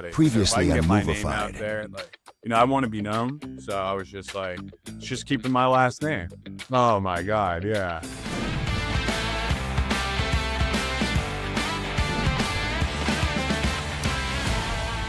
everybody. Previously so if I can on get my name out Movified. there, like, I want to be known. So I was just like, just keeping my last name. Oh my God, yeah.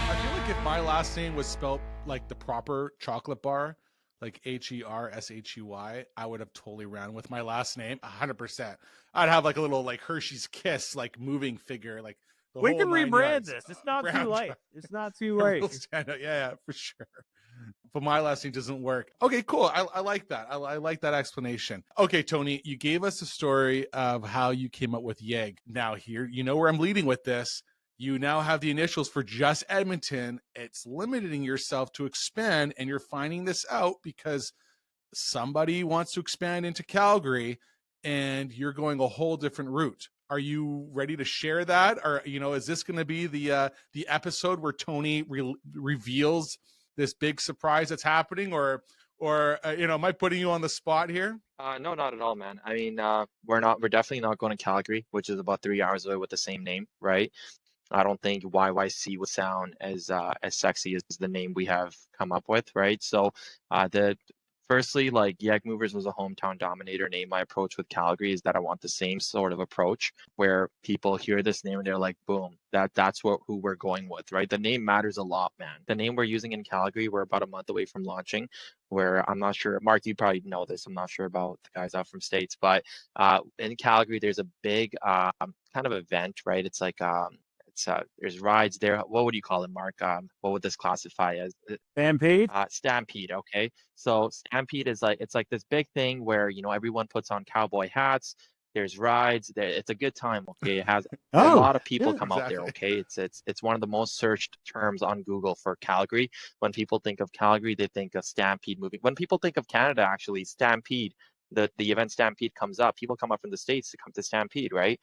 I feel like if my last name was spelled like the proper chocolate bar, like Hershui, I would have totally ran with my last name 100%. I'd have like a little like Hershey's Kiss like moving figure, like the We whole can 9 rebrand yards. this. It's not too Brand late. truck. It's not too A late. real standout. Yeah, for sure. But my last name doesn't work. Okay, cool. I like that. I like that explanation. Okay, Tony, you gave us a story of how you came up with YEG. Now here, you know where I'm leading with this. You now have the initials for just Edmonton. It's limiting yourself to expand, and you're finding this out because somebody wants to expand into Calgary, and you're going a whole different route. Are you ready to share that, or is this going to be the episode where Tony reveals this big surprise that's happening, or am I putting you on the spot here? No, not at all, man. I mean, we're definitely not going to Calgary, which is about 3 hours away with the same name, right? I don't think YYC would sound as sexy as the name we have come up with, right? So, firstly, like YEG Movers was a hometown dominator name. My approach with Calgary is that I want the same sort of approach where people hear this name and they're like, boom, that's who we're going with, right? The name matters a lot, man. The name we're using in Calgary, we're about a month away from launching, where I'm not sure, Mark, you probably know this. I'm not sure about the guys out from States, but in Calgary, there's a big kind of event, right? It's like, there's rides there. What would you call it, Mark? What would this classify as? Stampede? Stampede. Okay. So Stampede is it's like this big thing where, everyone puts on cowboy hats. There's rides. It's a good time. Okay. It has a lot of people come out there. Okay. It's one of the most searched terms on Google for Calgary. When people think of Calgary, they think of Stampede moving. When people think of Canada, actually, Stampede, the event Stampede comes up. People come up from the States to come to Stampede, right?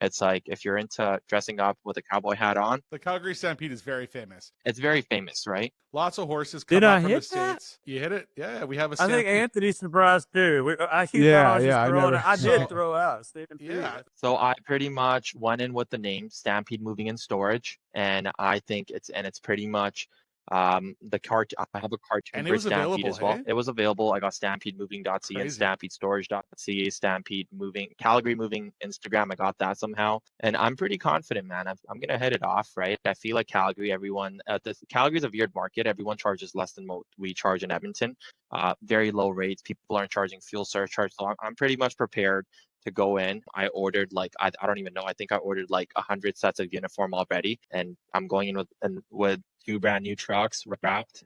It's like if you're into dressing up with a cowboy hat on. The Calgary Stampede is very famous. It's very famous, right? Lots of horses come up from the States. You hit it? Yeah, we have a Stampede. I think Anthony's surprised too. I did throw out Stampede. Yeah. So I pretty much went in with the name Stampede Moving and Storage, and I think it's pretty much I have a cartoon for Stampede as well. Hey? It was available. I got stampedemoving.ca and stampedestorage.ca, Stampede Moving, Calgary Moving Instagram. I got that somehow, and I'm pretty confident, man. I'm gonna hit it off, right? I feel like Calgary, Calgary's a weird market. Everyone charges less than what we charge in Edmonton. Very low rates. People aren't charging fuel surcharge, so I'm pretty much prepared to go in. I ordered I don't even know. I think I ordered 100 sets of uniform already, and I'm going in with 2 brand new trucks wrapped.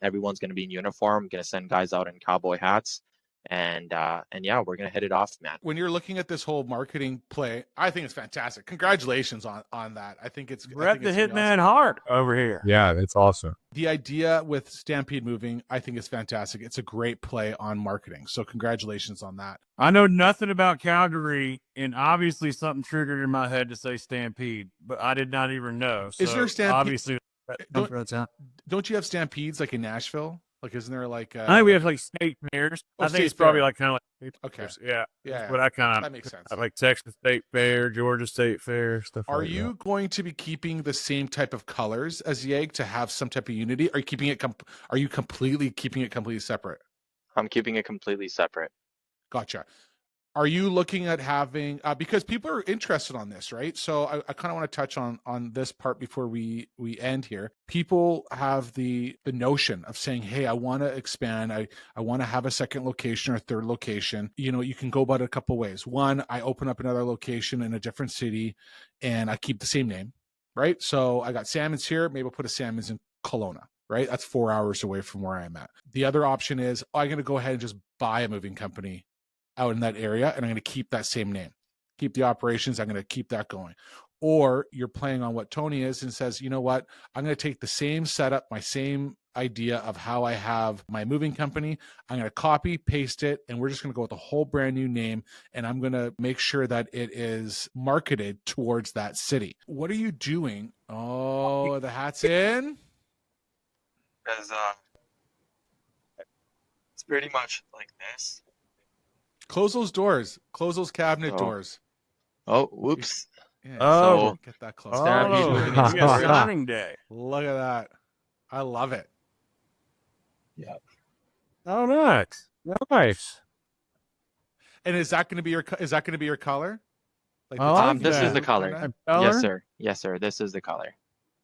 Everyone's going to be in uniform. I'm going to send guys out in cowboy hats. And yeah, we're going to hit it off, man. When you're looking at this whole marketing play, I think it's fantastic. Congratulations on that. I think it's Rep the hitman hard over here. Yeah, it's awesome. The idea with Stampede Moving, I think is fantastic. It's a great play on marketing. So congratulations on that. I know nothing about Calgary, and obviously something triggered in my head to say Stampede, but I did not even know. So is there Stampede? Obviously, don't you have Stampedes like in Nashville? Like, isn't there I think we have state fairs. I think it's probably kind of okay. Yeah. But I that makes sense. Like Texas State Fair, Georgia State Fair, stuff. Are you going to be keeping the same type of colors as YEG to have some type of unity? Are you keeping it? Are you completely keeping it completely separate? I'm keeping it completely separate. Gotcha. Are you looking at having because people are interested on this, right? So I kind of want to touch on this part before we end here. People have the notion of saying, hey, I want to expand. I want to have a second location or a third location. You can go about it a couple ways. One, I open up another location in a different city and I keep the same name, right? So I got Salmons here. Maybe I'll put a Salmons in Kelowna, right? That's 4 hours away from where I'm at. The other option is I'm going to go ahead and just buy a moving company out in that area, and I'm going to keep that same name, keep the operations. I'm going to keep that going. Or you're playing on what Tony is and says, you know what, I'm going to take the same setup, my same idea of how I have my moving company. I'm going to copy, paste it, and we're just going to go with a whole brand new name. And I'm going to make sure that it is marketed towards that city. What are you doing? Oh, the hat's in. Because it's pretty much like this. Close those doors. Close those cabinet doors. Oh, whoops. Yeah, Oh, get that close. Stampede oh, moving we in got storage. signing day. Look at that. I love it. Yeah. Oh, nice. Nice. And is that going to be your color? Like I like This is the that. color. kinda? Yes, Color? sir. Yes, sir. This is the color.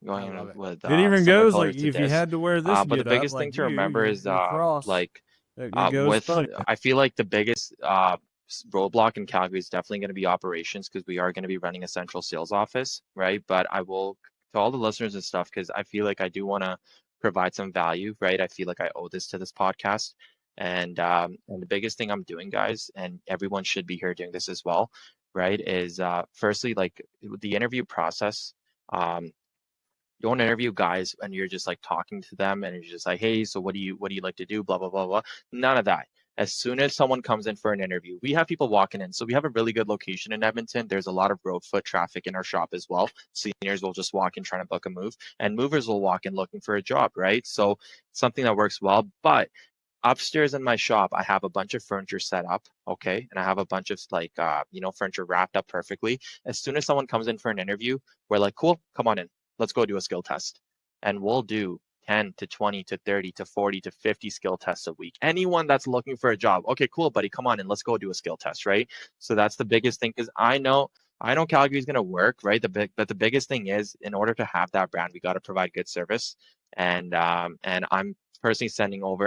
Going I love in it. with It even similar goes colors like to if you this. had to wear this But the get up, biggest thing like to remember is your cross, like it goes with funny. I feel like the biggest roadblock in Calgary is definitely going to be operations because we are going to be running a central sales office, right? But I will to all the listeners and stuff because I feel like I do want to provide some value, right? I feel like I owe this to this podcast. And the biggest thing I'm doing, guys, and everyone should be here doing this as well, right? Is firstly like the interview process. Um, you don't interview guys and you're just like talking to them and you're just like, hey, so what do you like to do? Blah blah blah blah. None of that. As soon as someone comes in for an interview, we have people walking in. So we have a really good location in Edmonton. There's a lot of road foot traffic in our shop as well. Seniors will just walk in trying to book a move, and movers will walk in looking for a job, right? So something that works well. But upstairs in my shop, I have a bunch of furniture set up, okay, and I have a bunch of like furniture wrapped up perfectly. As soon as someone comes in for an interview, we're like, cool, come on in, let's go do a skill test, and we'll do 10 to 20 to 30 to 40 to 50 skill tests a week. Anyone that's looking for a job, okay, cool, buddy, come on in, let's go do a skill test, right? So that's the biggest thing because I know Calgary is going to work, right? But the biggest thing is, in order to have that brand, we got to provide good service, and I'm personally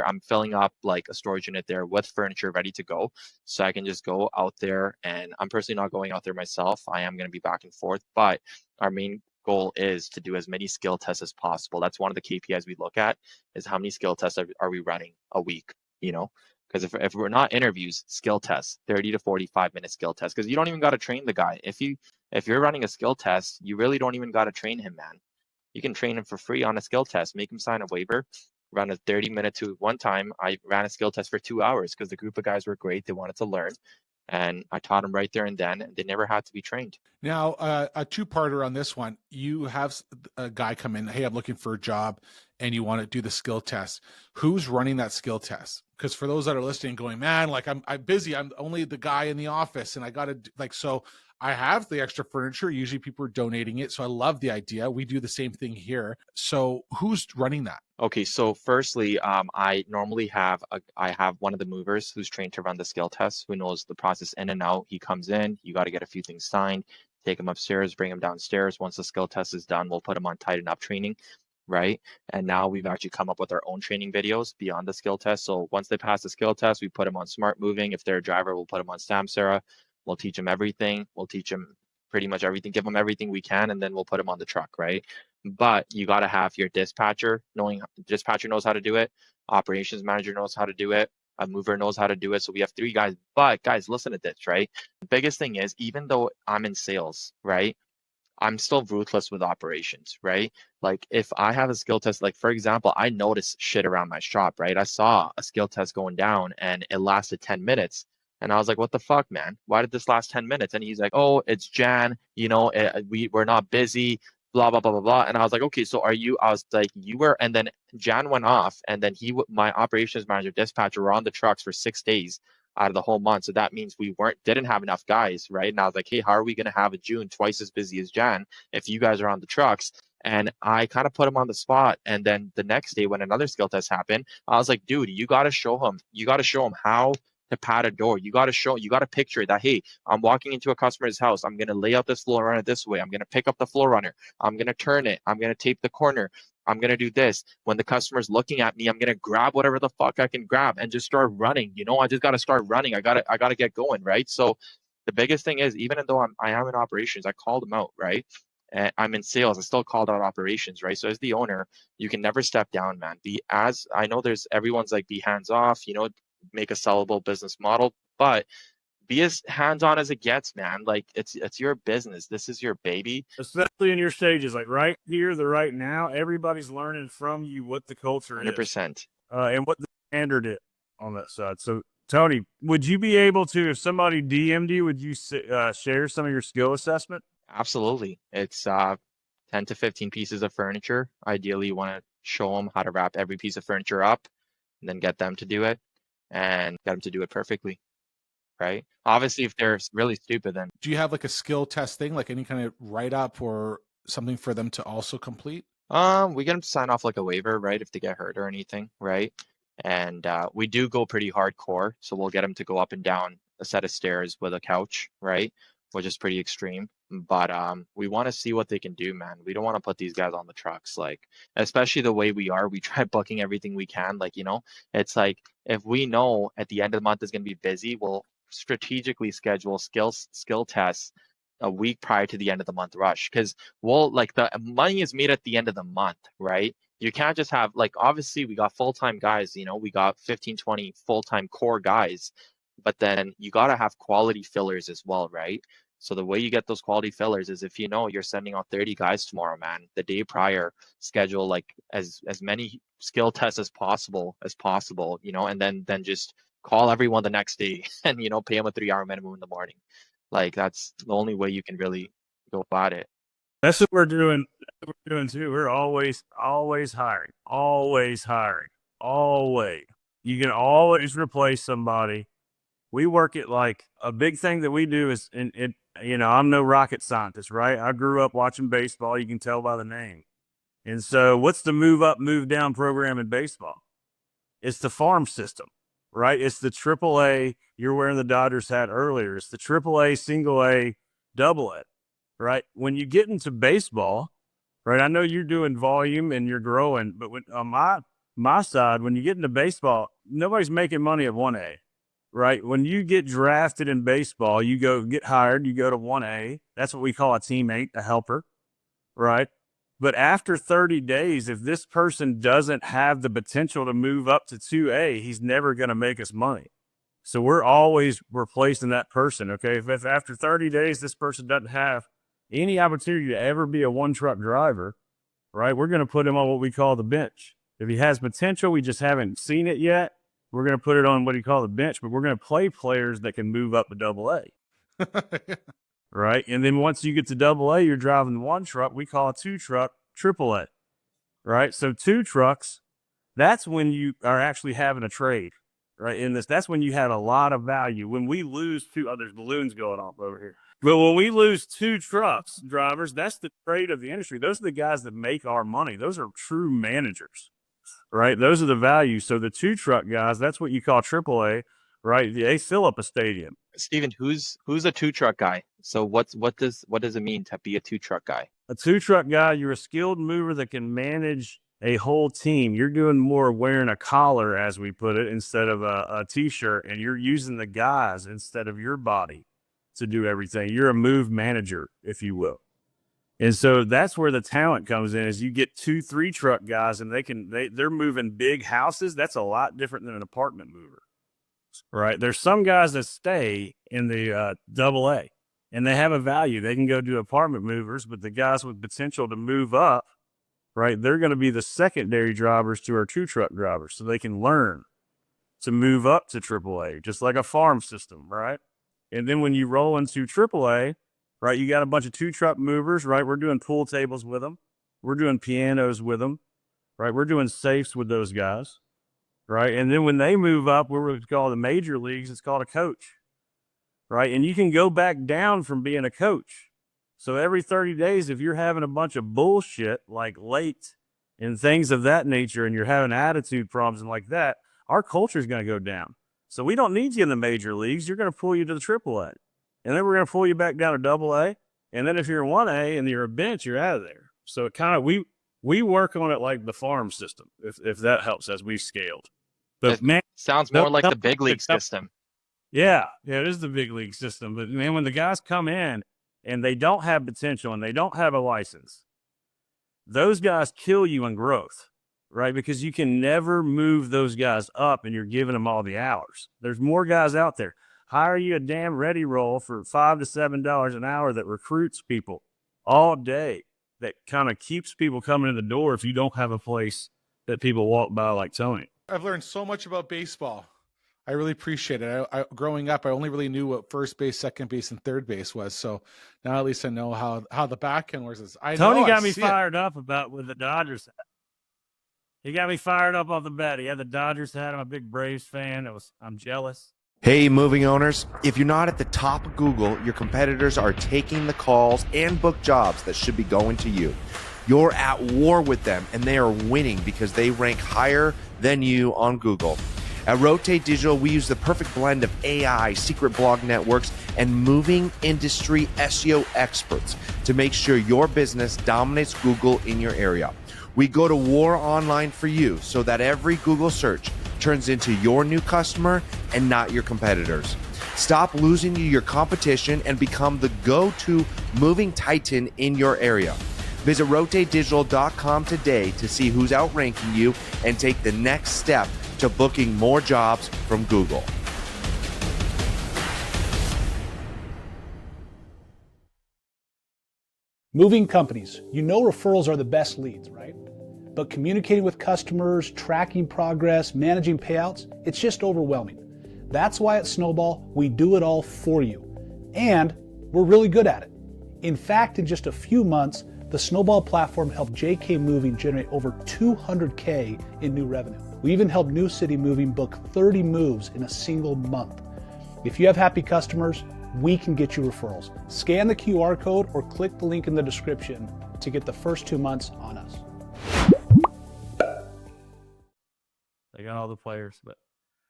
I'm filling up like a storage unit there with furniture ready to go. So I can just go out there, and I'm personally not going out there myself. I am going to be back and forth, but our main goal is to do as many skill tests as possible. That's one of the KPIs we look at is how many skill tests are we running a week, because if we're not interviews, skill tests, 30 to 45-minute skill tests, because you don't even got to train the guy. If you're running a skill test, you really don't even got to train him, man. You can train him for free on a skill test, make him sign a waiver, run a 30-minute to one time. I ran a skill test for 2 hours because the group of guys were great. They wanted to learn. And I taught them right there and then. And they never had to be trained. Now, a two-parter on this one. You have a guy come in, hey, I'm looking for a job, and you want to do the skill test. Who's running that skill test? Because for those that are listening going, man, like I'm busy. I'm only the guy in the office, and I got to so I have the extra furniture. Usually people are donating it. So I love the idea. We do the same thing here. So who's running that? Okay, so firstly, I normally have one of the movers who's trained to run the skill test, who knows the process in and out. He comes in, you got to get a few things signed, take him upstairs, bring him downstairs. Once the skill test is done, we'll put him on tighten up training, right? And now we've actually come up with our own training videos beyond the skill test. So once they pass the skill test, we put them on smart moving. If they're a driver, we'll put them on Samsara. We'll teach them everything. We'll teach them pretty much everything, give them everything we can, and then we'll put them on the truck, right? But you got to have your dispatcher knows how to do it. Operations manager knows how to do it. A mover knows how to do it. So we have 3 guys. But guys, listen to this, right? The biggest thing is, even though I'm in sales, right, I'm still ruthless with operations, right? Like if I have a skill test, like for example, I noticed shit around my shop, right? I saw a skill test going down and it lasted 10 minutes. And I was like, what the fuck, man? Why did this last 10 minutes? And he's like, oh, it's Jan, we're not busy, blah, blah, blah, blah, blah. And I was like, okay, so I was like, you were, and then Jan went off and then my operations manager, dispatcher were on the trucks for 6 days out of the whole month. So that means we didn't have enough guys, right? And I was like, hey, how are we going to have a June twice as busy as Jan if you guys are on the trucks? And I kind of put him on the spot. And then the next day when another skill test happened, I was like, dude, you got to show him how to pad a door. You got to picture that, hey, I'm walking into a customer's house. I'm going to lay out this floor runner this way. I'm going to pick up the floor runner. I'm going to turn it. I'm going to tape the corner. I'm going to do this. When the customer's looking at me, I'm going to grab whatever the fuck I can grab and just start running. I just got to start running. I got to get going, right? So the biggest thing is, even though I am in operations, I called them out, right? And I'm in sales, I still called out operations, right? So as the owner, you can never step down, man. I know everyone's like, be hands off, make a sellable business model, but be as hands-on as it gets, man. Like it's your business. This is your baby. Especially in your stages, like right here, the right now, everybody's learning from you what the culture 100%. is, and what the standard is on that side. So, Tony, would you be able to, if somebody DM'd you, would you share some of your skill assessment? Absolutely. It's 10 to 15 pieces of furniture. Ideally, you want to show them how to wrap every piece of furniture up and then get them to do it and get them to do it perfectly. right? Obviously, if they're really stupid, then. Do you have like a skill test thing, like any kind of write up or something for them to also complete? We get them to sign off like a waiver, right? If they get hurt or anything, right? And we do go pretty hardcore, so we'll get them to go up and down a set of stairs with a couch, right? Which is pretty extreme. But we want to see what they can do, man. We don't want to put these guys on the trucks, like, especially the way we are. We try booking everything we can, like, you know, it's like if we know at the end of the month is going to be busy, we'll strategically schedule skill tests a week prior to the end of the month rush, because we'll, like, the money is made at the end of the month, right? You can't just have, like, obviously we got full-time guys, you know, we got 15, 20 full-time core guys, but then you got to have quality fillers as well, right? So the way you get those quality fillers is if you know you're sending out 30 guys tomorrow, man, the day prior, schedule like as many skill tests as possible, you know, and then just call everyone the next day and, you know, pay them a 3-hour minimum in the morning. Like, that's the only way you can really go about it. That's what we're doing. That's what we're doing too. We're always hiring, always hiring, always. You can always replace somebody. We work it like a big thing that we do is, you know, I'm no rocket scientist, right? I grew up watching baseball. You can tell by the name. And so what's the move up, move down program in baseball? It's the farm system, right? It's the AAA. You're wearing the Dodgers hat earlier. It's the AAA, single A, double A, right? When you get into baseball, right? I know you're doing volume and you're growing, but when, on my side, when you get into baseball, nobody's making money at 1A, right? When you get drafted in baseball, you go get hired, you go to 1A. That's what we call a teammate, a helper, right? But after 30 days, if this person doesn't have the potential to move up to 2A, he's never going to make us money. So we're always replacing that person, okay? If after 30 days, this person doesn't have any opportunity to ever be a one-truck driver, right, we're going to put him on what we call the bench. If he has potential, we just haven't seen it yet, we're going to put it on what you call the bench, but we're going to play players that can move up to double A. Right? And then once you get to double A, you're driving one truck. We call a 2-truck triple A. Right? So 2 trucks, that's when you are actually having a trade. Right? In this, that's when you have a lot of value. When we lose 2, there's balloons going off over here. But when we lose 2 trucks drivers, that's the trade of the industry. Those are the guys that make our money. Those are true managers. Right? Those are the values. So the 2-truck guys, that's what you call AAA, right? They fill up a stadium. Steven, who's a 2-truck guy? So what does it mean to be a 2-truck guy? A 2-truck guy, you're a skilled mover that can manage a whole team. You're doing more wearing a collar, as we put it, instead of a t-shirt, and you're using the guys instead of your body to do everything. You're a move manager, if you will. And so that's where the talent comes in, is you get 2, 3-truck guys and they're moving big houses. That's a lot different than an apartment mover, right? There's some guys that stay in the double A and they have a value. They can go do apartment movers, but the guys with potential to move up, right, they're going to be the secondary drivers to our 2-truck drivers. So they can learn to move up to AAA, just like a farm system, right? And then when you roll into AAA, right, you got a bunch of 2-truck movers, right? We're doing pool tables with them. We're doing pianos with them, right? We're doing safes with those guys, right? And then when they move up, we're what we call the major leagues, it's called a coach, right? And you can go back down from being a coach. So every 30 days, if you're having a bunch of bullshit like late and things of that nature, and you're having attitude problems and like that, our culture is going to go down. So we don't need you in the major leagues. You're going to pull you to the AAA. And then we're going to pull you back down to double A. And then if you're in 1A and you're a bench, you're out of there. So it kind of, we work on it like the farm system, if that helps, as we've scaled. But it man, sounds more like the big league system. Yeah, it is the big league system. But man, when the guys come in and they don't have potential and they don't have a license, those guys kill you in growth, right? Because you can never move those guys up and you're giving them all the hours. There's more guys out there. Hire you a damn ready roll for $5 to $7 an hour that recruits people all day, that kind of keeps people coming in the door if you don't have a place that people walk by like Tony. I've learned so much about baseball. I really appreciate it. Growing up, I only really knew what first base, second base, and third base was. So now at least I know how the back end works. Tony got me fired up about with the Dodgers hat. He got me fired up off the bat. He had the Dodgers hat. I'm a big Braves fan. I'm jealous. Hey, moving owners, if you're not at the top of Google, your competitors are taking the calls and book jobs that should be going to you. You're at war with them, and they are winning because they rank higher than you on Google. At Rotate Digital, we use the perfect blend of AI, secret blog networks, and moving industry SEO experts to make sure your business dominates Google in your area. We go to war online for you so that every Google search turns into your new customer and not your competitors. Stop losing to your competition and become the go-to moving titan in your area. Visit rotatedigital.com today to see who's outranking you and take the next step to booking more jobs from Google. Moving companies, you know referrals are the best leads, right? But communicating with customers, tracking progress, managing payouts, it's just overwhelming. That's why at Snowball, we do it all for you. And we're really good at it. In fact, in just a few months, the Snowball platform helped JK Moving generate over $200K in new revenue. We even helped New City Moving book 30 moves in a single month. If you have happy customers, we can get you referrals. Scan the QR code or click the link in the description to get the first 2 months on us. They got all the players, but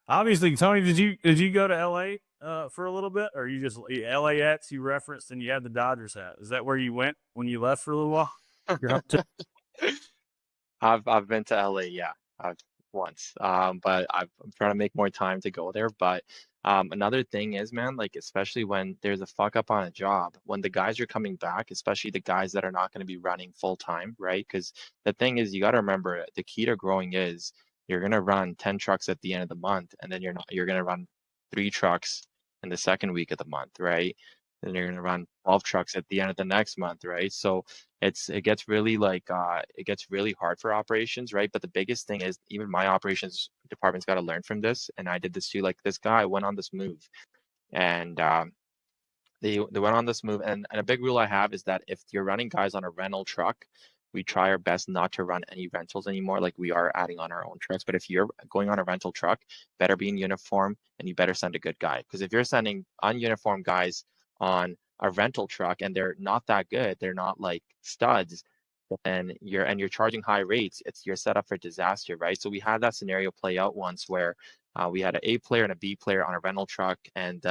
obviously, Tony, did you go to LA for a little bit, or you just LAX you referenced and you had the Dodgers hat? Is that where you went when you left for a little while? I've been to LA, yeah, once, but I'm trying to make more time to go there. But another thing is, man, like especially when there's a fuck up on a job, when the guys are coming back, especially the guys that are not going to be running full time, right? Because the thing is, you got to remember the key to growing is you're going to run 10 trucks at the end of the month, and then you're going to run 3 trucks in the second week of the month, right? Then you're going to run 12 trucks at the end of the next month, right? So it gets really it gets really hard for operations, right? But the biggest thing is even my operations department's got to learn from this, and I did this too. Like this guy went on this move, and they went on this move, and a big rule I have is that if you're running guys on a rental truck, we try our best not to run any rentals anymore. Like we are adding on our own trucks, but if you're going on a rental truck, better be in uniform and you better send a good guy. Because if you're sending ununiformed guys on a rental truck and they're not that good, they're not like studs, and you're charging high rates, you're set up for disaster, right? So we had that scenario play out once where we had an A player and a B player on a rental truck, and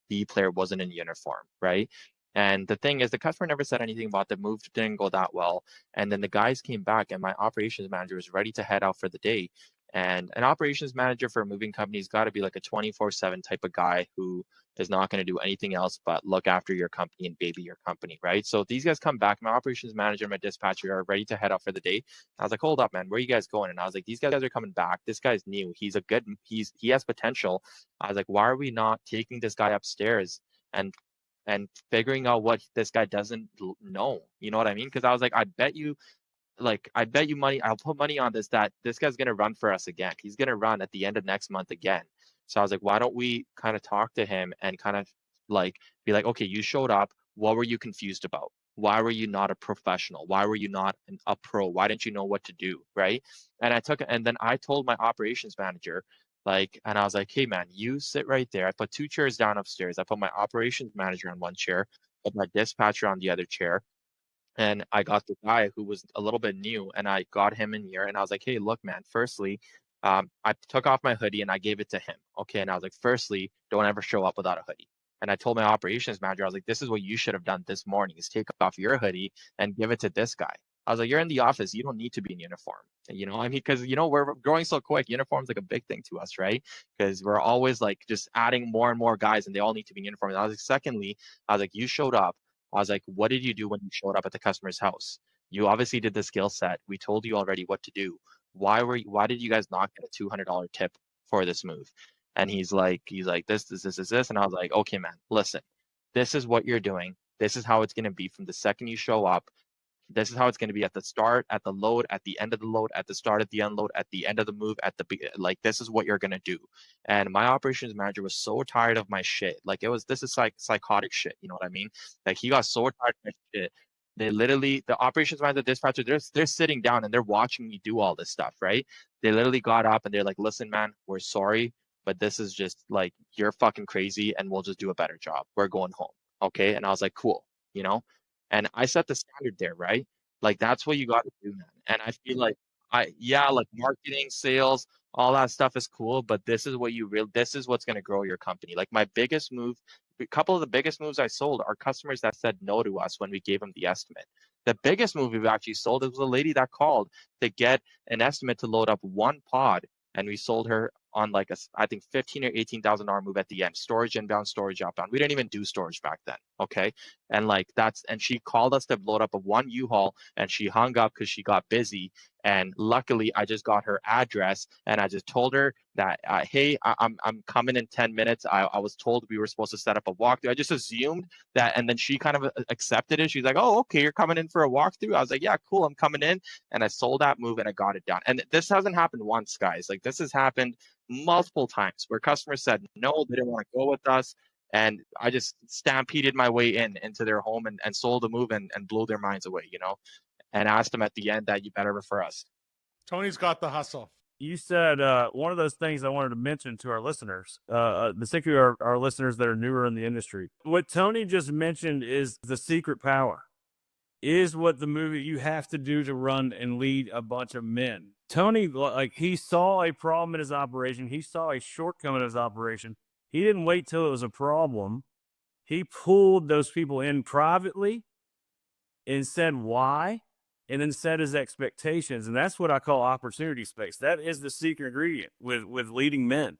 B player wasn't in uniform, right? And the thing is, the customer never said anything about the move didn't go that well. And then the guys came back, and my operations manager was ready to head out for the day. And an operations manager for a moving company has got to be like a 24/7 type of guy who is not going to do anything else but look after your company and baby your company, right? So these guys come back. My operations manager and my dispatcher are ready to head out for the day. I was like, hold up, man, where are you guys going? And I was like, these guys are coming back. This guy's new. He has potential. I was like, why are we not taking this guy upstairs and figuring out what this guy doesn't know? You know what I mean? Because I was like, I bet you money, I'll put money on this, that this guy's going to run for us again. He's going to run at the end of next month again. So I was like, why don't we kind of talk to him and kind of like be like, okay, you showed up. What were you confused about? Why were you not a professional? Why were you not a pro? Why didn't you know what to do? Right. And then I told my operations manager, and I was like, hey man, you sit right there. I put 2 chairs down upstairs. I put my operations manager on one chair, put my dispatcher on the other chair. And I got the guy who was a little bit new, and I got him in here, and I was like, hey, look, man, firstly, I took off my hoodie and I gave it to him. Okay. And I was like, firstly, don't ever show up without a hoodie. And I told my operations manager, I was like, this is what you should have done this morning, is take off your hoodie and give it to this guy. I was like, you're in the office. You don't need to be in uniform. You know, I mean, because, we're growing so quick. Uniform's like a big thing to us, right? Because we're always like just adding more and more guys, and they all need to be in uniform. And I was like, secondly, I was like, you showed up. I was like, what did you do when you showed up at the customer's house? You obviously did the skill set. We told you already what to do. Why did you guys not get a $200 tip for this move? And he's like, this. And I was like, okay, man, listen, this is what you're doing. This is how it's going to be from the second you show up. This is how it's going to be at the start, at the load, at the end of the load, at the start, at the unload, at the end of the move, this is what you're going to do. And my operations manager was so tired of my shit. This is like psychotic shit. You know what I mean? Like he got so tired of my shit. The operations manager, the dispatcher, they're sitting down and they're watching me do all this stuff, right? They literally got up and they're like, listen, man, we're sorry. but this is just like, you're fucking crazy and we'll just do a better job. We're going home. Okay. And I was like, cool, you know? And I set the standard there, right? Like, that's what you got to do, man. And I feel like like marketing, sales, all that stuff is cool, but this is what this is what's going to grow your company. Like, my biggest move, a couple of the biggest moves I sold are customers that said no to us when we gave them the estimate. The biggest move we've actually sold, it was a lady that called to get an estimate to load up one pod, and we sold her on like I think $15,000 or $18,000 move at the end. Storage inbound, storage outbound. We didn't even do storage back then. Okay. And like and she called us to load up a one U-Haul, and she hung up because she got busy. And luckily I just got her address, and I just told her that, hey, I'm coming in 10 minutes. I was told we were supposed to set up a walkthrough. I just assumed that, and then she kind of accepted it. She's like, oh, okay, you're coming in for a walkthrough. I was like, yeah, cool, I'm coming in. And I sold that move and I got it done. And this hasn't happened once, guys. Like, this has happened multiple times where customers said no, they didn't want to go with us. And I just stampeded my way into their home and sold the move and blew their minds away, you know, and asked them at the end that you better refer us. Tony's got the hustle. You said one of those things I wanted to mention to our listeners, particularly our listeners that are newer in the industry. What Tony just mentioned is the secret power, is what the movie you have to do to run and lead a bunch of men. Tony, like, he saw a problem in his operation. He saw a shortcoming in his operation. He didn't wait till it was a problem. He pulled those people in privately and said why, and then set his expectations. And that's what I call opportunity space. That is the secret ingredient with leading men.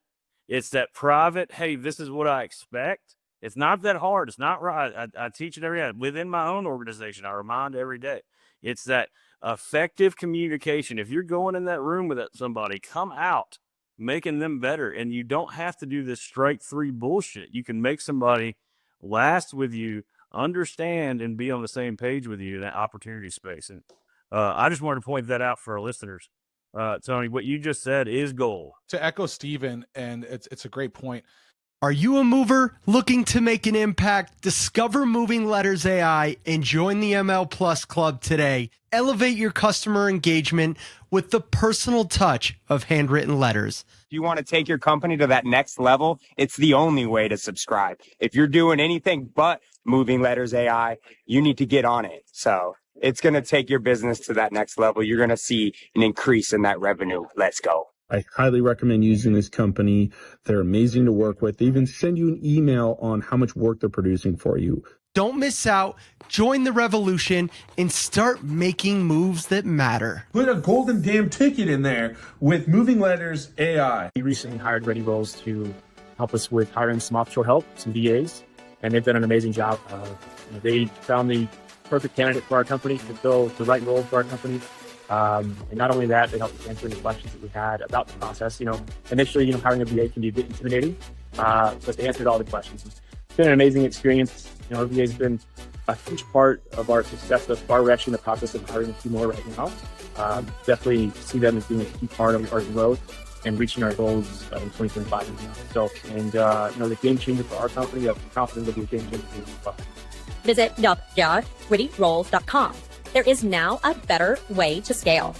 It's that private, hey, this is what I expect. It's not that hard. It's not right. I teach it every day. Within my own organization, I remind every day. It's that effective communication. If you're going in that room with somebody, come out making them better. And you don't have to do this strike three bullshit. You can make somebody last with you, understand, and be on the same page with you in that opportunity space. And I just wanted to point that out for our listeners. Tony, what you just said is gold. To echo Steven, and it's a great point. Are you a mover looking to make an impact? Discover Moving Letters AI and join the ML Plus Club today. Elevate your customer engagement with the personal touch of handwritten letters. If you want to take your company to that next level, it's the only way to subscribe. If you're doing anything but Moving Letters AI, you need to get on it. So it's going to take your business to that next level. You're going to see an increase in that revenue. Let's go. I highly recommend using this company. They're amazing to work with. They even send you an email on how much work they're producing for you. Don't miss out. Join the revolution and start making moves that matter. Put a golden damn ticket in there with Moving Letters AI. We recently hired Ready Rolls to help us with hiring some offshore help, some VAs, and they've done an amazing job. They found the perfect candidate for our company to fill the right role for our company. And not only that, they helped us answer any questions that we had about the process. Initially, hiring a VA can be a bit intimidating, but they answered all the questions. It's been an amazing experience. Our VA has been a huge part of our success thus far. We're actually in the process of hiring a few more right now. Definitely see them as being a key part of our growth and reaching our goals in 2025 and beyond. The game changer for our company, I'm confident it'll be a game changer for you as well. Visit www.readyrolls.com. There is now a better way to scale.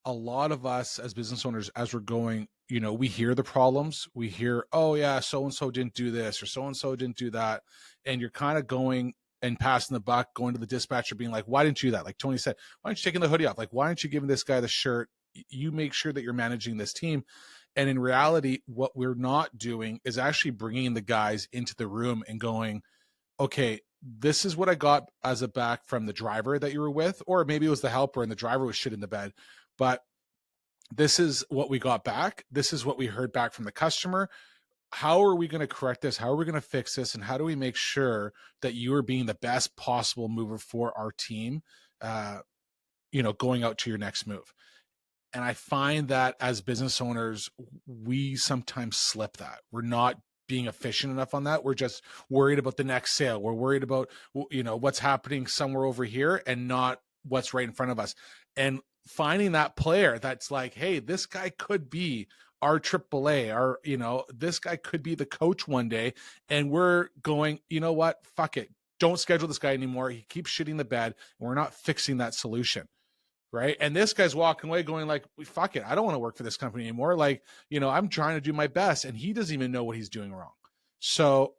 A lot of us as business owners, as we're going, we hear the problems. We hear, oh yeah, so-and-so didn't do this or so-and-so didn't do that. And you're kind of going and passing the buck, going to the dispatcher being like, why didn't you do that? Like Tony said, why aren't you taking the hoodie off? Like, why aren't you giving this guy the shirt? You make sure that you're managing this team. And in reality, what we're not doing is actually bringing the guys into the room and going, okay, this is what I got as a back from the driver that you were with, or maybe it was the helper and the driver was shit in the bed. But this is what we got back. This is what we heard back from the customer. How are we going to correct this? How are we going to fix this? And how do we make sure that you are being the best possible mover for our team, going out to your next move? And I find that as business owners, we sometimes slip that. We're not being efficient enough on that. We're just worried about the next sale. We're worried about, what's happening somewhere over here and not what's right in front of us. And finding that player that's like, hey, this guy could be our AAA, this guy could be the coach one day. And we're going, you know what? Fuck it. Don't schedule this guy anymore. He keeps shitting the bed and we're not fixing that solution. right? And this guy's walking away going like, fuck it, I don't want to work for this company anymore. Like, I'm trying to do my best, and he doesn't even know what he's doing wrong. So,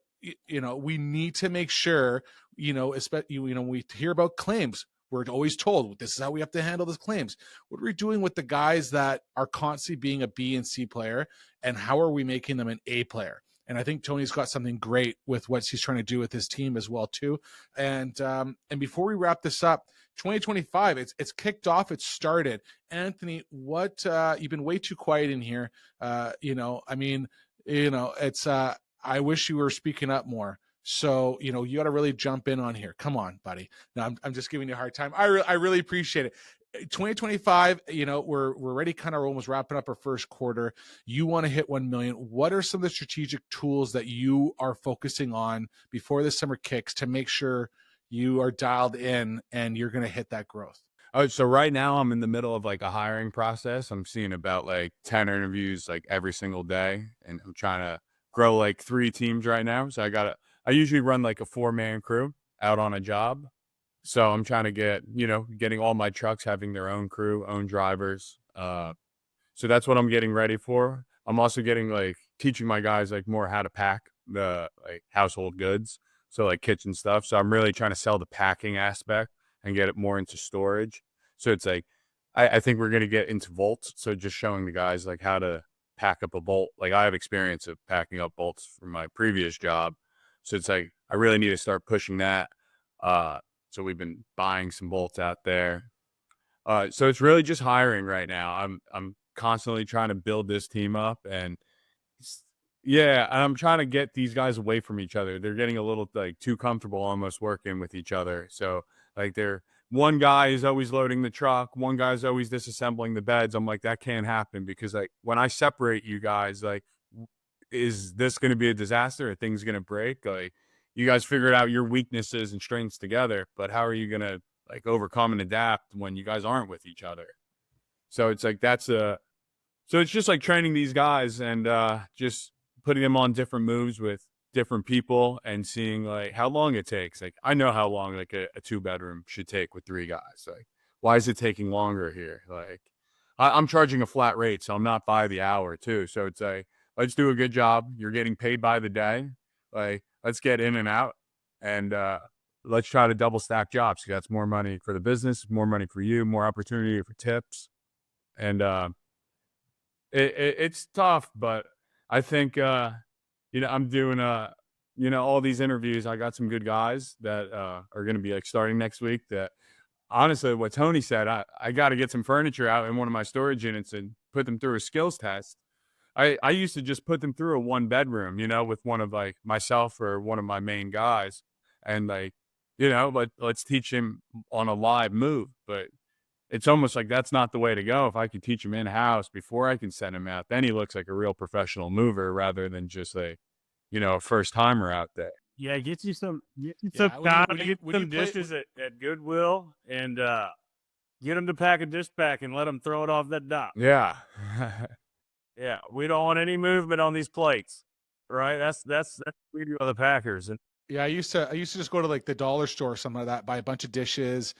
we need to make sure, especially, we hear about claims. We're always told this is how we have to handle these claims. What are we doing with the guys that are constantly being a B and C player, and how are we making them an A player? And I think Tony's got something great with what he's trying to do with his team as well too. And before we wrap this up, 2025, it's kicked off. It's started. Anthony, what you've been way too quiet in here. It's I wish you were speaking up more. So, you got to really jump in on here. Come on, buddy. No, I'm just giving you a hard time. I really appreciate it. 2025, we're already kind of almost wrapping up our first quarter. You want to hit 1 million. What are some of the strategic tools that you are focusing on before the summer kicks to make sure you are dialed in and you're going to hit that growth? Oh, so right now I'm in the middle of like a hiring process. I'm seeing about like 10 interviews like every single day, and I'm trying to grow like 3 teams right now. So I usually run like a 4-man crew out on a job. So I'm trying to getting all my trucks having their own crew, own drivers. So that's what I'm getting ready for. I'm also teaching my guys like more how to pack the like household goods. So like kitchen stuff. So I'm really trying to sell the packing aspect and get it more into storage. So it's like, I think we're going to get into bolts. So just showing the guys like how to pack up a bolt. Like I have experience of packing up bolts from my previous job. So it's like, I really need to start pushing that. So we've been buying some bolts out there. So it's really just hiring right now. I'm constantly trying to build this team up, and I'm trying to get these guys away from each other. They're getting a little like too comfortable almost working with each other. So like one guy is always loading the truck, one guy's always disassembling the beds. I'm like, that can't happen, because like when I separate you guys, like, is this going to be a disaster? Are things going to break? Like, you guys figured out your weaknesses and strengths together, but how are you going to like overcome and adapt when you guys aren't with each other? So it's like, so it's just like training these guys and just putting them on different moves with different people and seeing like how long it takes. Like, I know how long like a 2-bedroom should take with 3 guys. Like, why is it taking longer here? Like, I'm charging a flat rate, so I'm not by the hour too. So it's like, let's do a good job. You're getting paid by the day. Like, let's get in and out, and let's try to double stack jobs. That's more money for the business, more money for you, more opportunity for tips. And it's tough, but I think, I'm doing, all these interviews. I got some good guys that are going to be like starting next week. That honestly, what Tony said, I got to get some furniture out in one of my storage units and put them through a skills test. I used to just put them through a 1-bedroom, with one of like myself or one of my main guys, and like, let's teach him on a live move. But it's almost like that's not the way to go. If I could teach him in-house before I can send him out, then he looks like a real professional mover rather than just a first timer out there. Yeah, get you some some dishes at Goodwill, and get them to pack a dish pack and let them throw it off that dock. Yeah. Yeah, we don't want any movement on these plates, right? That's what we do with the Packers. And yeah, I used to just go to like the dollar store or something like that, buy a bunch of dishes,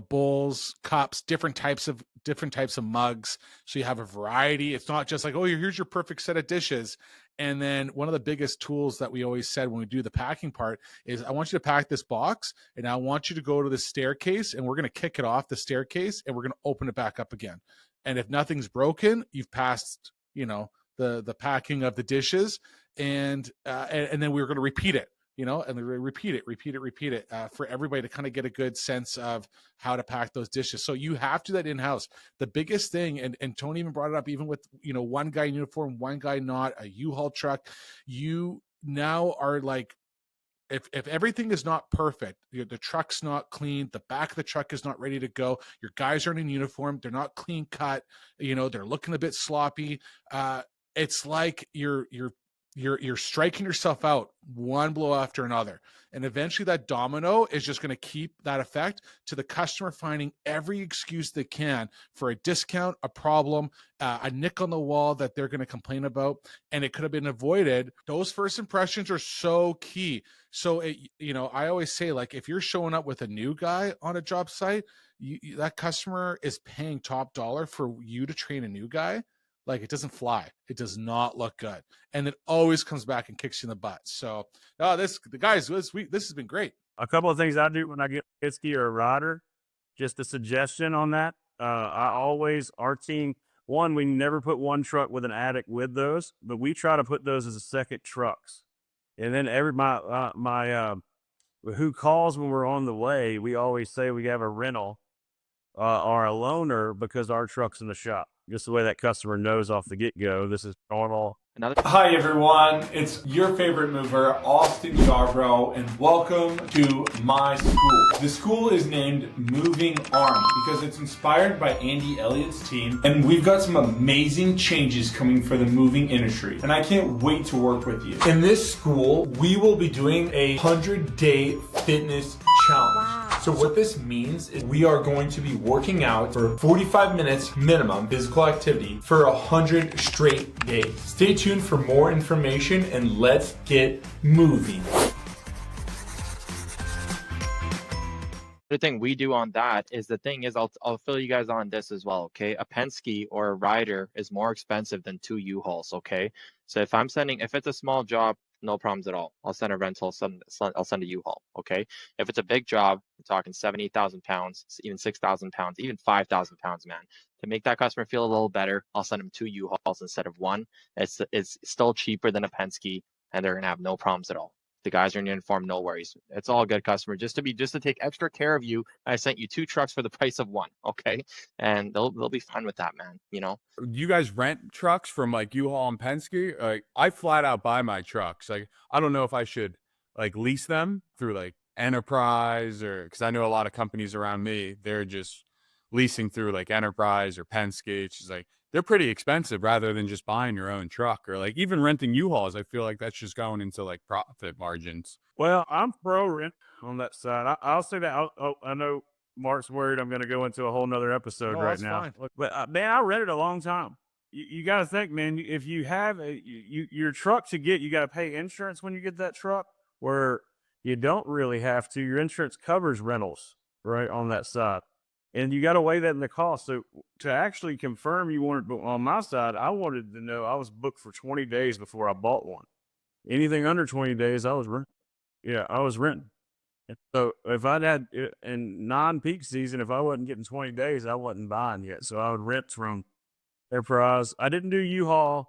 bowls, cups, different types of mugs. So you have a variety. It's not just like, oh, here's your perfect set of dishes. And then one of the biggest tools that we always said when we do the packing part is, I want you to pack this box, and I want you to go to the staircase, and we're going to kick it off the staircase, and we're going to open it back up again. And if nothing's broken, you've passed, the packing of the dishes, and then we're going to repeat it, and repeat it for everybody to kind of get a good sense of how to pack those dishes. So you have to do that in-house. The biggest thing, and Tony even brought it up, even with, one guy in uniform, one guy not, a U-Haul truck, you now are like, if everything is not perfect, the truck's not clean, the back of the truck is not ready to go, your guys aren't in uniform, they're not clean cut, they're looking a bit sloppy. It's like you're you're striking yourself out one blow after another. And eventually that domino is just going to keep that effect to the customer finding every excuse they can for a discount, a problem, a nick on the wall that they're going to complain about. And it could have been avoided. Those first impressions are so key. So, I always say, like, if you're showing up with a new guy on a job site, that customer is paying top dollar for you to train a new guy. Like, it doesn't fly. It does not look good. And it always comes back and kicks you in the butt. So, this has been great. A couple of things I do when I get a ski or a rider, just a suggestion on that. Our team, we never put one truck with an attic with those, but we try to put those as a second trucks. And then who calls when we're on the way, we always say we have a rental or a loaner because our truck's in the shop. Just the way that customer knows off the get-go, this is normal. Hi everyone, it's your favorite mover, Austin Yarbrough, and welcome to my school. The school is named Moving Army because it's inspired by Andy Elliott's team, and we've got some amazing changes coming for the moving industry, and I can't wait to work with you. In this school, we will be doing a 100-day fitness challenge. Wow. So what this means is we are going to be working out for 45 minutes minimum physical activity for 100 straight days. Stay tuned for more information and let's get moving. The thing we do on that is I'll fill you guys on this as well, okay? A Penske or a rider is more expensive than 2 U-Hauls, okay? So if it's a small job, no problems at all. I'll send a rental, I'll send a U-Haul, okay? If it's a big job, we're talking 8,000 pounds, even 6,000 pounds, even 5,000 pounds, man. To make that customer feel a little better, I'll send them 2 U-Hauls instead of 1. It's still cheaper than a Penske, and they're gonna have no problems at all. The guys are in uniform, no worries. It's all good, customer. Just to take extra care of you, I sent you 2 trucks for the price of 1, okay? And they'll be fine with that, man. Do you guys rent trucks from like U-Haul and Penske? Like, I flat out buy my trucks. Like, I don't know if I should like lease them through like Enterprise, or because I know a lot of companies around me, they're just leasing through like Enterprise or Penske. It's just like, they're pretty expensive rather than just buying your own truck, or like even renting U-Hauls. I feel like that's just going into like profit margins. Well, I'm pro rent on that side. I'll say that. I know Mark's worried I'm going to go into a whole nother episode right now. Fine. But man, I rented a long time. You got to think, man, if you have your truck to get, you got to pay insurance when you get that truck, where you don't really have to. Your insurance covers rentals, right, on that side. And you got to weigh that in the cost. So to actually confirm you wanted, on my side, I wanted to know I was booked for 20 days before I bought one. Anything under 20 days, I was renting. Yeah, I was renting. And so if I'd had, in non-peak season, if I wasn't getting 20 days, I wasn't buying yet. So I would rent from Enterprise. I didn't do U-Haul.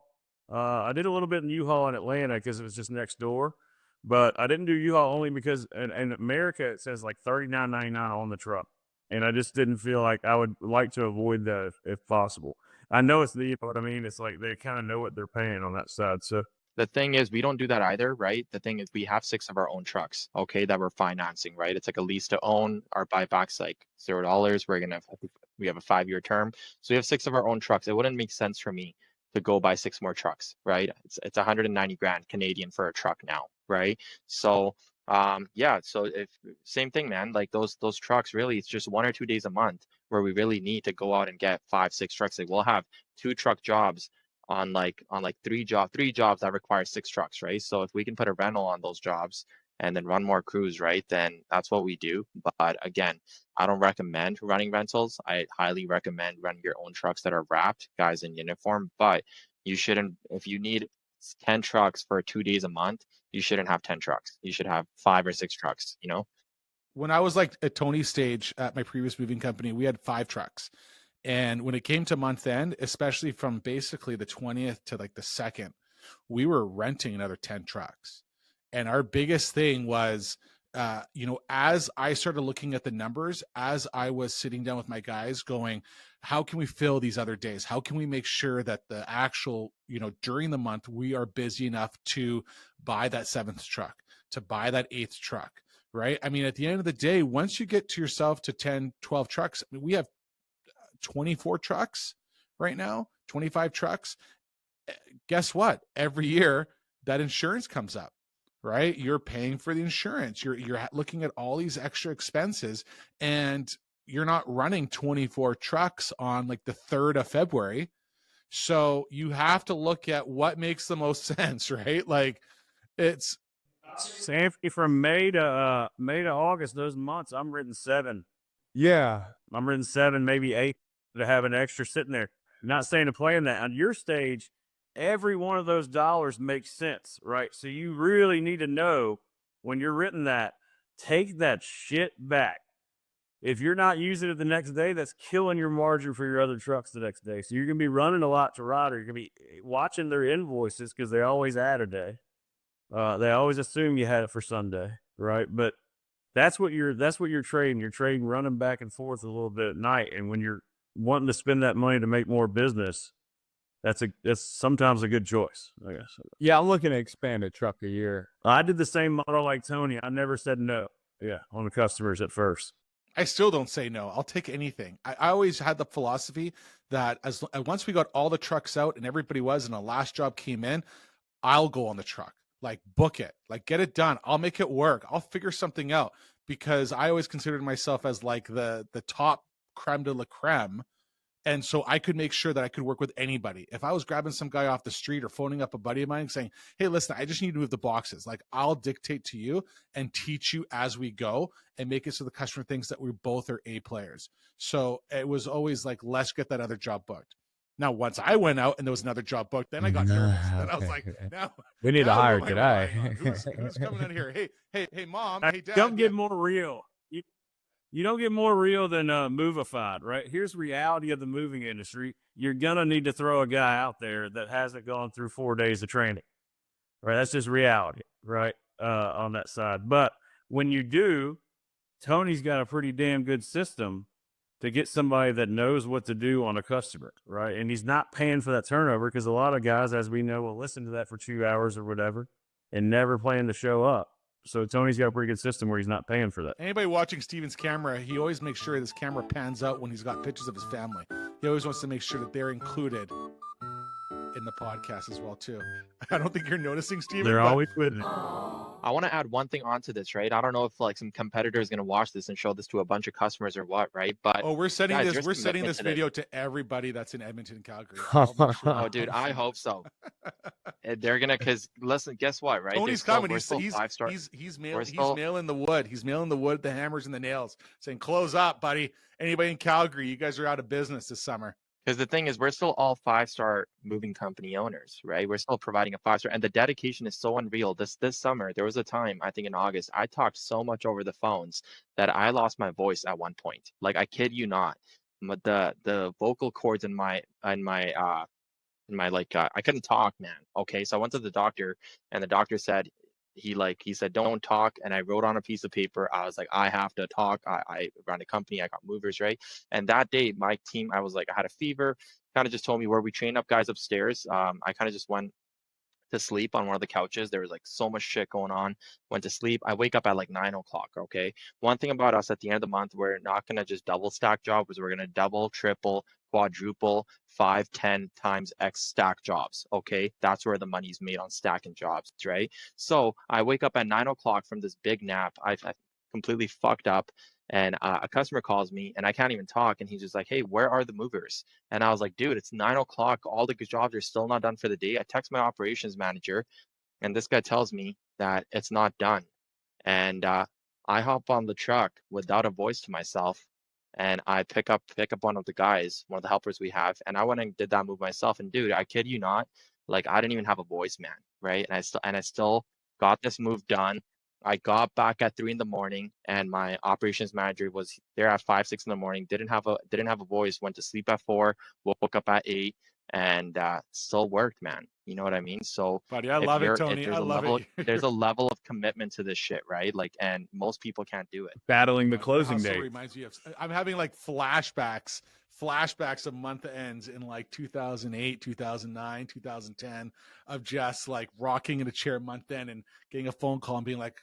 I did a little bit in U-Haul in Atlanta because it was just next door. But I didn't do U-Haul only because in America, it says like $39.99 on the truck. And I just didn't feel like I would like to avoid that if possible. I know it's what I mean. It's like they kind of know what they're paying on that side. So the thing is, we don't do that either, right? The thing is, we have 6 of our own trucks, okay, that we're financing, right? It's like a lease to own. Our buyback's like $0. We have a 5-year term. So we have 6 of our own trucks. It wouldn't make sense for me to go buy 6 more trucks, right? It's 190 grand Canadian for a truck now, right? So so if same thing, man, like those trucks, really, it's just 1 or 2 days a month where we really need to go out and get 5-6 trucks. Like, we'll have 2 truck jobs on 3 jobs that require 6 trucks, right? So if we can put a rental on those jobs and then run more crews, right, then that's what we do. But again, I don't recommend running rentals. I highly recommend running your own trucks that are wrapped, guys in uniform. But you shouldn't, if you need 10 trucks for 2 days a month, you shouldn't have 10 trucks. You should have 5 or 6 trucks, When I was like at Tony's stage at my previous moving company, we had 5 trucks. And when it came to month end, especially from basically the 20th to like the 2nd, we were renting another 10 trucks. And our biggest thing was, as I started looking at the numbers, as I was sitting down with my guys going, how can we fill these other days? How can we make sure that the actual, during the month, we are busy enough to buy that 7th truck, to buy that 8th truck, right? I mean, at the end of the day, once you get to yourself to 10, 12 trucks, I mean, we have 24 trucks right now, 25 trucks. Guess what? Every year, that insurance comes up, right? You're paying for the insurance. You're looking at all these extra expenses, and you're not running 24 trucks on like the 3rd of February. So you have to look at what makes the most sense, right? Like it's Sanford from May to August, those months, I'm written 7. Yeah. I'm written 7, maybe 8 to have an extra sitting there. I'm not saying to play in that. On your stage, every one of those dollars makes sense, right? So you really need to know when you're written that, take that shit back. If you're not using it the next day, that's killing your margin for your other trucks the next day. So you're going to be running a lot to Ryder. You're going to be watching their invoices because they always add a day. They always assume you had it for Sunday, right? But that's what you're trading. You're trading running back and forth a little bit at night. And when you're wanting to spend that money to make more business, that's sometimes a good choice, I guess. Yeah, I'm looking to expand a truck a year. I did the same model like Tony. I never said no. Yeah, on the customers at first. I still don't say no. I'll take anything. I always had the philosophy that once we got all the trucks out and everybody was, and the last job came in, I'll go on the truck. Like, book it. Like, get it done. I'll make it work. I'll figure something out, because I always considered myself as like the top creme de la creme. And so I could make sure that I could work with anybody. If I was grabbing some guy off the street or phoning up a buddy of mine saying, hey, listen, I just need to move the boxes. Like, I'll dictate to you and teach you as we go and make it so the customer thinks that we both are A players. So it was always like, let's get that other job booked. Now, once I went out and there was another job booked, then I got nervous. Then I was like, now we need to hire today. Who's coming in here? Hey, mom. Hey, dad. Don't get more real. You don't get more real than Movified, right? Here's the reality of the moving industry. You're going to need to throw a guy out there that hasn't gone through 4 days of training, right? That's just reality, right, on that side. But when you do, Tony's got a pretty damn good system to get somebody that knows what to do on a customer, right? And he's not paying for that turnover, because a lot of guys, as we know, will listen to that for 2 hours or whatever and never plan to show up. So Tony's got a pretty good system where he's not paying for that. Anybody watching Steven's camera, he always makes sure his camera pans out when he's got pictures of his family. He always wants to make sure that they're included in the podcast as well, too. I don't think you're noticing, Steven. They're always with me. I want to add one thing onto this, right? I don't know if like some competitor is going to watch this and show this to a bunch of customers or what, right? But we're sending guys, this video to everybody that's in Edmonton and Calgary. Oh, dude, I hope so. They're gonna, because listen, guess what, right? Tony's coming. He's mailing the wood. He's mailing the wood, the hammers, and the nails, saying, "Close up, buddy. Anybody in Calgary, you guys are out of business this summer." Because the thing is, we're still all 5-star moving company owners, right? We're still providing a 5-star, and the dedication is so unreal. This summer, there was a time, I think in August, I talked so much over the phones that I lost my voice at one point. Like, I kid you not. But the vocal cords in my I couldn't talk, man. Okay, so I went to the doctor, and the doctor said, he said, don't talk. And I wrote on a piece of paper, I was like, I have to talk. I run a company, I got movers, right? And that day, my team, I was like, I had a fever, kind of just told me where we trained up guys upstairs. I kind of just went to sleep on one of the couches. There was like so much shit going on. Went to sleep. I wake up at like 9 o'clock. Okay. One thing about us at the end of the month, we're not going to just double stack jobs. We're going to double, triple, quadruple, 5, 10 times X stack jobs. Okay. That's where the money's made on stacking jobs. Right. So I wake up at 9 o'clock from this big nap. I completely fucked up. And a customer calls me and I can't even talk. And he's just like, hey, where are the movers? And I was like, dude, it's 9 o'clock. All the jobs are still not done for the day. I text my operations manager and this guy tells me that it's not done. And I hop on the truck without a voice to myself. And I pick up one of the guys, one of the helpers we have. And I went and did that move myself. And dude, I kid you not, like I didn't even have a voice, man. Right. And I still got this move done. I got back at 3 a.m. and my operations manager was there at 5, 6 a.m. Didn't have a voice. Went to sleep at 4. Woke up at 8, and still worked, man. You know what I mean? So, buddy, I love it, Tony. I love it. There's a level of commitment to this shit, right? Like, and most people can't do it. Battling the closing date reminds me of. I'm having like flashbacks of month ends in like 2008, 2009, 2010 of just like rocking in a chair month end and getting a phone call and being like,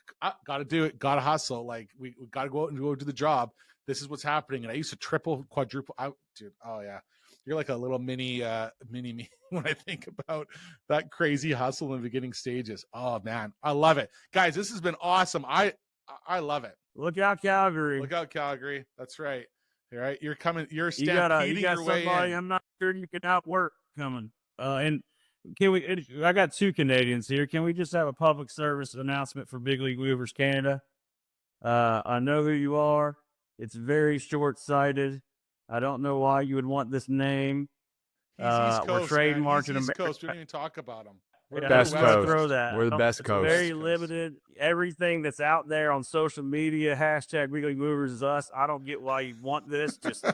gotta do it, gotta hustle. Like we gotta go out and go do the job. This is what's happening. And I used to triple, quadruple out, dude. Oh yeah. You're like a little mini me when I think about that crazy hustle in the beginning stages. Oh man, I love it, guys. This has been awesome. I love it. Look out, Calgary. Look out, Calgary. That's right. All right, you're coming. You're stampeding your way somebody in. I'm not sure you can outwork coming. And can we? I got 2 Canadians here. Can we just have a public service announcement for Big League Movers Canada? I know who you are. It's very short-sighted. I don't know why you would want this name. He's East Coast, we're trademarking East Coast. We don't even talk about him. We're the best coast. Throw that. We're the best it's coast. Very limited. Everything that's out there on social media, hashtag Big League Movers is us. I don't get why you want this. Just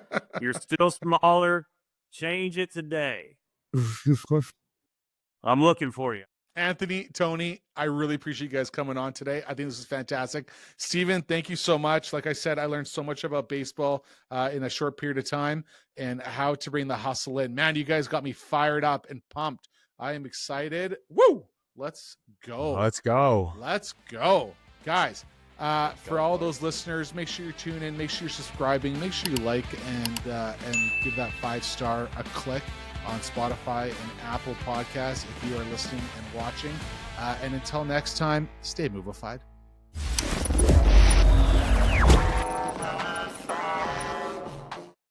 you're still smaller. Change it today. I'm looking for you. Anthony, Tony, I really appreciate you guys coming on today. I think this is fantastic. Steven, thank you so much. Like I said, I learned so much about baseball in a short period of time and how to bring the hustle in. Man, you guys got me fired up and pumped. I am excited. Woo! Let's go. Let's go. Let's go. Guys, for all those listeners, make sure you tune in. Make sure you're subscribing. Make sure you like and give that 5-star a click on Spotify and Apple Podcasts if you are listening and watching. And until next time, stay movified.